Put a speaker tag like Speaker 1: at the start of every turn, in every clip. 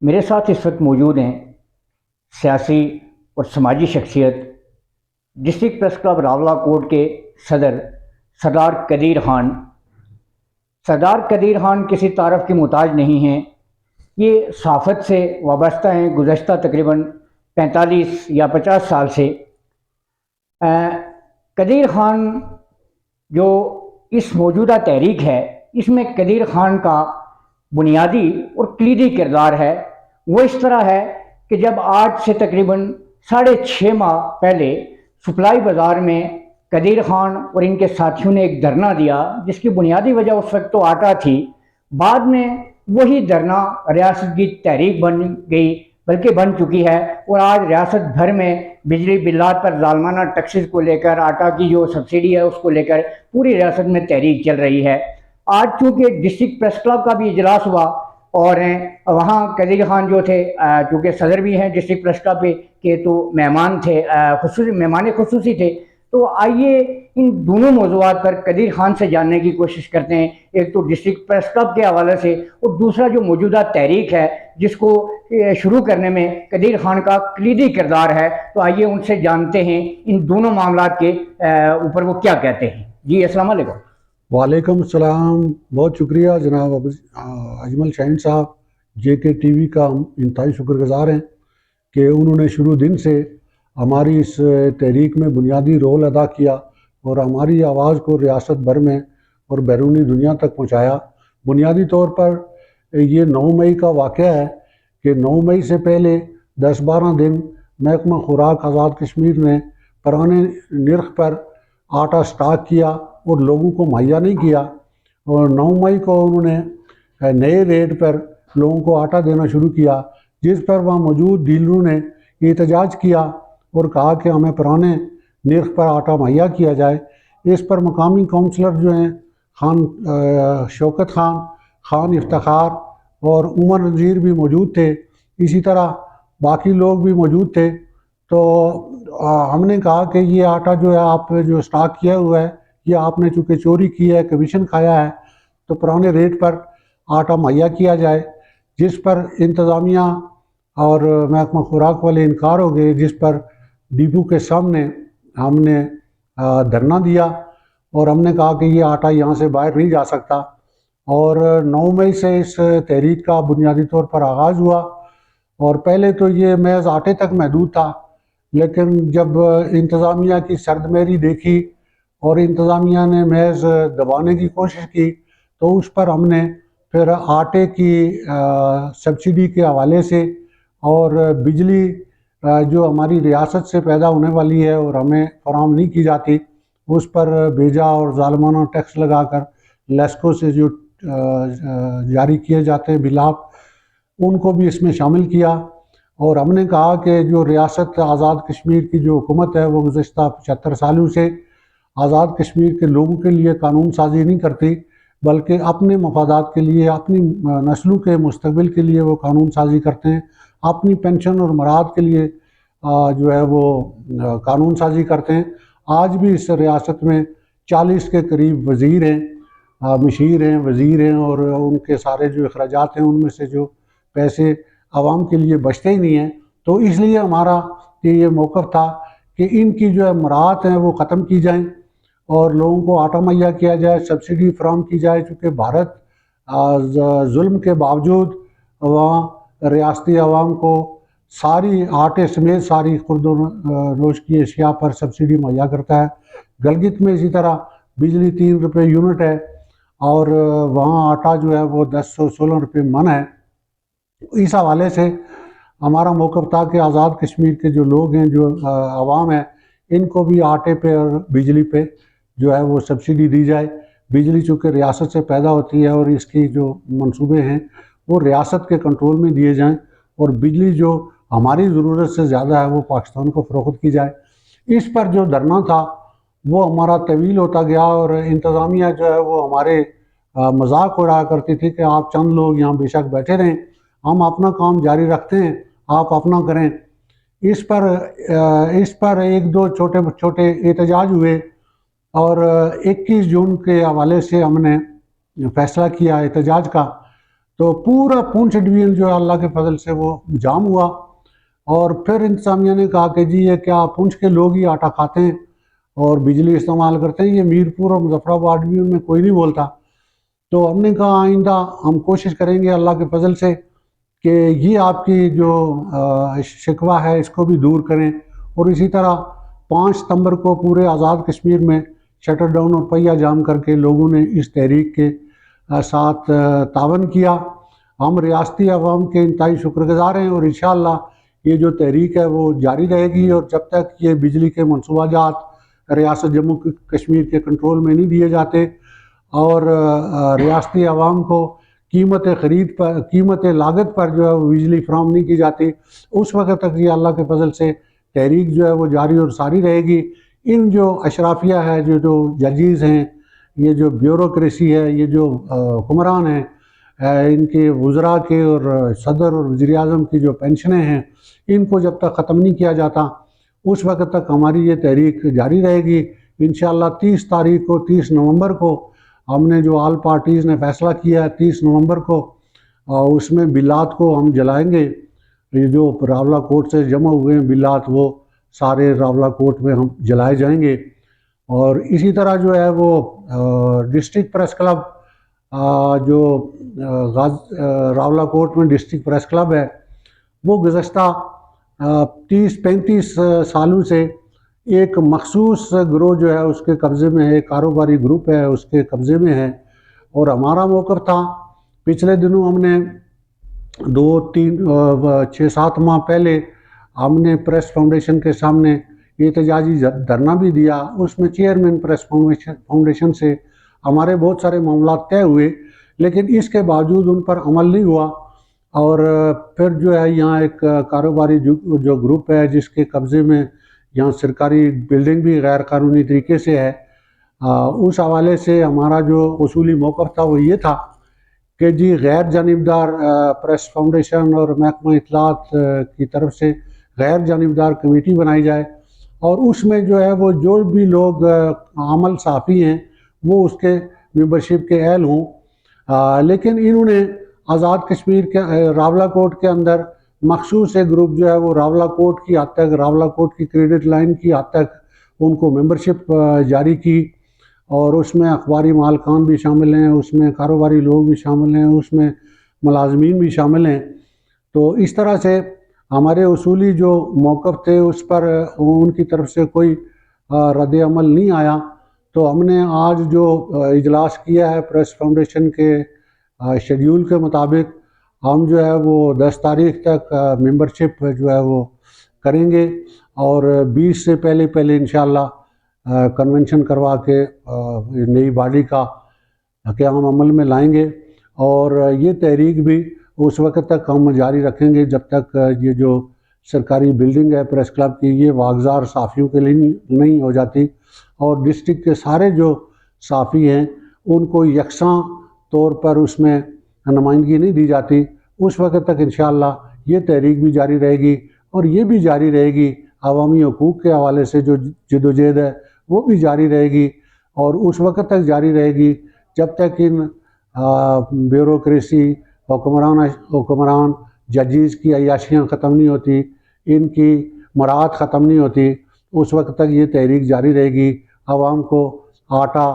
Speaker 1: میرے ساتھ اس وقت موجود ہیں سیاسی اور سماجی شخصیت ڈسٹرکٹ پریس کلب راولا کوٹ کے صدر سردار قدیر خان۔ سردار قدیر خان کسی تعارف کے محتاج نہیں ہیں، یہ صحافت سے وابستہ ہیں گزشتہ تقریباً 45 یا 50 سال سے۔ قدیر خان جو اس موجودہ تحریک ہے، اس میں قدیر خان کا بنیادی اور کلیدی کردار ہے۔ وہ اس طرح ہے کہ جب آج سے تقریباً 6.5 ماہ پہلے سپلائی بازار میں قدیر خان اور ان کے ساتھیوں نے ایک دھرنا دیا، جس کی بنیادی وجہ اس وقت تو آٹا تھی، بعد میں وہی دھرنا ریاست کی تحریک بن گئی، بلکہ بن چکی ہے، اور آج ریاست بھر میں بجلی بلات پر ظالمانہ ٹیکسز کو لے کر، آٹا کی جو سبسڈی ہے اس کو لے کر پوری ریاست میں تحریک چل رہی ہے۔ آج چونکہ ڈسٹرکٹ پریس کلب کا بھی اجلاس ہوا اور وہاں قدیر خان جو تھے، چونکہ صدر بھی ہیں ڈسٹرکٹ پریس کلب کے، تو مہمان تھے، مہمان خصوصی تھے۔ تو آئیے ان دونوں موضوعات پر قدیر خان سے جاننے کی کوشش کرتے ہیں، ایک تو ڈسٹرکٹ پریس کلب کے حوالے سے، اور دوسرا جو موجودہ تحریک ہے جس کو شروع کرنے میں قدیر خان کا کلیدی کردار ہے۔ تو آئیے ان سے جانتے ہیں ان دونوں معاملات کے اوپر وہ کیا کہتے ہیں۔ جی السلام علیکم۔
Speaker 2: وعلیکم السلام، بہت شکریہ جناب اجمل شاہین صاحب، جے کے ٹی وی کا ہم انتہائی شکر گزار ہیں کہ انہوں نے شروع دن سے ہماری اس تحریک میں بنیادی رول ادا کیا اور ہماری آواز کو ریاست بھر میں اور بیرونی دنیا تک پہنچایا۔ بنیادی طور پر یہ 9 مئی کا واقعہ ہے کہ 9 مئی سے پہلے 10-12 دن محکمہ خوراک آزاد کشمیر نے پرانے نرخ پر آٹا سٹاک کیا اور لوگوں کو مہیا نہیں کیا، اور 9 مئی کو انہوں نے نئے ریٹ پر لوگوں کو آٹا دینا شروع کیا، جس پر وہاں موجود ڈیلروں نے احتجاج کیا اور کہا کہ ہمیں پرانے نرخ پر آٹا مہیا کیا جائے۔ اس پر مقامی کونسلر جو ہیں شوکت خان، خان افتخار اور عمر نذیر بھی موجود تھے، اسی طرح باقی لوگ بھی موجود تھے۔ تو ہم نے کہا کہ یہ آٹا جو ہے آپ جو سٹاک کیا ہوا ہے، یہ آپ نے چونکہ چوری کی ہے، کمیشن کھایا ہے، تو پرانے ریٹ پر آٹا مہیا کیا جائے، جس پر انتظامیہ اور محکمہ خوراک والے انکار ہو گئے، جس پر ڈپو کے سامنے ہم نے دھرنا دیا اور ہم نے کہا کہ یہ آٹا یہاں سے باہر نہیں جا سکتا۔ اور 9 مئی سے اس تحریک کا بنیادی طور پر آغاز ہوا، اور پہلے تو یہ محض آٹے تک محدود تھا، لیکن جب انتظامیہ کی سرد مہری دیکھی اور انتظامیہ نے محض دبانے کی کوشش کی، تو اس پر ہم نے پھر آٹے کی سبسڈی کے حوالے سے اور بجلی جو ہماری ریاست سے پیدا ہونے والی ہے اور ہمیں فراہم نہیں کی جاتی، اس پر بھیجا اور ظالمانہ ٹیکس لگا کر لیسکو سے جو جاری کیے جاتے ہیں بلات، ان کو بھی اس میں شامل کیا۔ اور ہم نے کہا کہ جو ریاست آزاد کشمیر کی جو حکومت ہے، وہ گزشتہ 75 سالوں سے آزاد کشمیر کے لوگوں کے لیے قانون سازی نہیں کرتی، بلکہ اپنے مفادات کے لیے، اپنی نسلوں کے مستقبل کے لیے وہ قانون سازی کرتے ہیں، اپنی پینشن اور مراد کے لیے جو ہے وہ قانون سازی کرتے ہیں۔ آج بھی اس ریاست میں 40 کے قریب وزیر ہیں، مشیر ہیں، وزیر ہیں، اور ان کے سارے جو اخراجات ہیں ان میں سے جو پیسے عوام کے لیے بچتے ہی نہیں ہیں۔ تو اس لیے ہمارا یہ موقف تھا کہ ان کی جو امرات ہیں وہ ختم کی جائیں اور لوگوں کو آٹا مہیا کیا جائے، سبسڈی فراہم کی جائے، چونکہ بھارت ظلم کے باوجود وہاں ریاستی عوام کو ساری آٹے سمیت ساری خرد و نوش کی اشیاء پر سبسڈی مہیا کرتا ہے۔ گلگت میں اسی طرح بجلی 3 روپے یونٹ ہے، اور وہاں آٹا جو ہے وہ 1016 روپے من ہے۔ اس حوالے سے ہمارا موقف تھا کہ آزاد کشمیر کے جو لوگ ہیں، جو عوام ہیں، ان کو بھی آٹے پہ اور بجلی پہ جو ہے وہ سبسڈی دی جائے۔ بجلی چونکہ ریاست سے پیدا ہوتی ہے اور اس کی جو منصوبے ہیں وہ ریاست کے کنٹرول میں دیے جائیں، اور بجلی جو ہماری ضرورت سے زیادہ ہے وہ پاکستان کو فروخت کی جائے۔ اس پر جو دھرنا تھا وہ ہمارا طویل ہوتا گیا، اور انتظامیہ جو ہے وہ ہمارے مذاق اڑایا کرتی تھی کہ آپ چند لوگ یہاں بے شک بیٹھے رہیں، ہم اپنا کام جاری رکھتے ہیں، آپ اپنا کریں۔ اس پر 1-2 چھوٹے احتجاج ہوئے، اور 21 جون کے حوالے سے ہم نے فیصلہ کیا احتجاج کا تو پورا پونچھ ڈویژن جو ہے اللہ کے فضل سے وہ جام ہوا، اور پھر انتظامیہ نے کہا کہ جی یہ کیا پونچھ کے لوگ ہی آٹا کھاتے ہیں اور بجلی استعمال کرتے ہیں، یہ میرپور اور مظفر آباد ڈویژن میں کوئی نہیں بولتا۔ تو ہم نے کہا آئندہ ہم کوشش کریں گے اللہ کے فضل سے کہ یہ آپ کی جو شکوہ ہے اس کو بھی دور کریں، اور اسی طرح 5 ستمبر کو پورے آزاد کشمیر میں شٹر ڈاؤن اور پہیہ جام کر کے لوگوں نے اس تحریک کے ساتھ تعاون کیا۔ ہم ریاستی عوام کے انتہائی شکر گزار ہیں، اور انشاءاللہ یہ جو تحریک ہے وہ جاری رہے گی، اور جب تک یہ بجلی کے منصوبہ جات ریاست جموں کشمیر کے کنٹرول میں نہیں دیے جاتے اور ریاستی عوام کو قیمت خرید پر، قیمت لاگت پر جو ہے وہ بجلی فراہم نہیں کی جاتی، اس وقت تک یہ اللہ کے فضل سے تحریک جو ہے وہ جاری اور ساری رہے گی۔ ان جو اشرافیہ ہے، جو ججیز ہیں، یہ جو بیوروکریسی ہے، یہ جو حکمران ہیں، ان کے وزراء کے اور صدر اور وزیر اعظم کی جو پینشنیں ہیں، ان کو جب تک ختم نہیں کیا جاتا اس وقت تک ہماری یہ تحریک جاری رہے گی۔ انشاءاللہ 30 تاریخ کو، 30 نومبر کو ہم نے جو آل پارٹیز نے فیصلہ کیا ہے 30 نومبر کو، اس میں بلات کو ہم جلائیں گے۔ یہ جو راولہ کوٹ سے جمع ہوئے ہیں بلات، وہ سارے راولہ کوٹ میں ہم جلائے جائیں گے۔ اور اسی طرح جو ہے وہ ڈسٹرکٹ پریس کلب، جو راولہ کوٹ میں ڈسٹرکٹ پریس کلب ہے، وہ گزشتہ 30-35 سالوں سے ایک مخصوص گروہ جو ہے اس کے قبضے میں ہے، کاروباری گروپ ہے اس کے قبضے میں ہے، اور ہمارا موقف تھا پچھلے دنوں ہم نے 6-7 ماہ پہلے ہم نے پریس فاؤنڈیشن کے سامنے احتجاجی دھرنا بھی دیا۔ اس میں چیئرمین پریس فاؤنڈیشن سے ہمارے بہت سارے معاملات طے ہوئے، لیکن اس کے باوجود ان پر عمل نہیں ہوا، اور پھر جو ہے یہاں ایک کاروباری جو گروپ ہے جس کے قبضے میں یہاں سرکاری بلڈنگ بھی غیر قانونی طریقے سے ہے، اس حوالے سے ہمارا جو اصولی موقف تھا وہ یہ تھا کہ جی غیر جانبدار پریس فاؤنڈیشن اور محکمہ اطلاعات کی طرف سے غیر جانبدار کمیٹی بنائی جائے، اور اس میں جو ہے وہ جو بھی لوگ عمل صحافی ہیں وہ اس کے ممبرشپ کے اہل ہوں۔ لیکن انہوں نے آزاد کشمیر کے راولہ کوٹ کے اندر مخصوص ایک گروپ جو ہے وہ راولہ کوٹ کی حد تک، راولہ کوٹ کی کریڈٹ لائن کی حد تک ان کو ممبرشپ جاری کی، اور اس میں اخباری مالکان بھی شامل ہیں، اس میں کاروباری لوگ بھی شامل ہیں، اس میں ملازمین بھی شامل ہیں۔ تو اس طرح سے ہمارے اصولی جو موقف تھے اس پر ان کی طرف سے کوئی رد عمل نہیں آیا، تو ہم نے آج جو اجلاس کیا ہے پریس فاؤنڈیشن کے شیڈیول کے مطابق، ہم جو ہے وہ 10 تاریخ تک ممبرشپ جو ہے وہ کریں گے، اور 20 سے پہلے انشاءاللہ کنونشن کروا کے نئی باڈی کا قیام عمل میں لائیں گے، اور یہ تحریک بھی اس وقت تک ہم جاری رکھیں گے جب تک یہ جو سرکاری بلڈنگ ہے پریس کلب کی یہ واگزار صحافیوں کے لیے نہیں ہو جاتی، اور ڈسٹرکٹ کے سارے جو صحافی ہیں ان کو یکساں طور پر اس میں نمائندگی نہیں دی جاتی، اس وقت تک انشاءاللہ یہ تحریک بھی جاری رہے گی، اور یہ بھی جاری رہے گی عوامی حقوق کے حوالے سے جو جدوجہد ہے وہ بھی جاری رہے گی، اور اس وقت تک جاری رہے گی جب تک ان بیوروکریسی حکمران ججیز کی عیاشیاں ختم نہیں ہوتی، ان کی مراعات ختم نہیں ہوتی، اس وقت تک یہ تحریک جاری رہے گی۔ عوام کو آٹا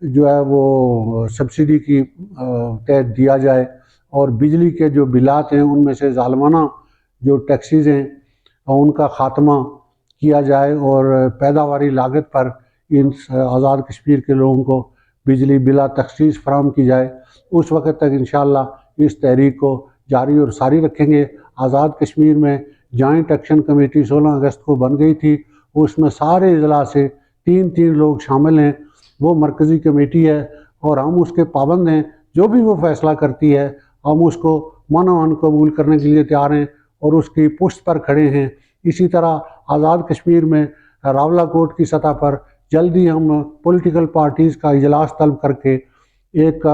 Speaker 2: جو ہے وہ سبسڈی کی تحت دیا جائے، اور بجلی کے جو بلات ہیں ان میں سے ظالمانہ جو ٹیکسیز ہیں ان کا خاتمہ کیا جائے، اور پیداواری لاگت پر ان آزاد کشمیر کے لوگوں کو بجلی بلا تخصیص فراہم کی جائے۔ اس وقت تک انشاءاللہ اس تحریک کو جاری اور ساری رکھیں گے۔ آزاد کشمیر میں جوائنٹ ایکشن کمیٹی 16 اگست کو بن گئی تھی، اس میں سارے اضلاع سے 3 لوگ شامل ہیں، وہ مرکزی کمیٹی ہے، اور ہم اس کے پابند ہیں، جو بھی وہ فیصلہ کرتی ہے ہم اس کو من و عن قبول کرنے کے لیے تیار ہیں اور اس کی پشت پر کھڑے ہیں۔ اسی طرح آزاد کشمیر میں راولہ کوٹ کی سطح پر جلدی ہم پولیٹیکل پارٹیز کا اجلاس طلب کر کے ایک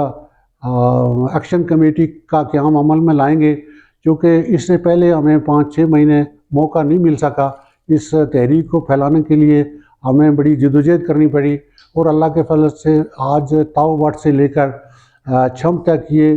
Speaker 2: ایکشن کمیٹی کا قیام عمل میں لائیں گے، کیونکہ اس سے پہلے ہمیں 5-6 مہینے موقع نہیں مل سکا۔ اس تحریک کو پھیلانے کے لیے ہمیں بڑی جدوجہد کرنی پڑی، اور اللہ کے فضل سے آج تاؤ وٹ سے لے کر چھم تک یہ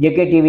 Speaker 1: JK TV,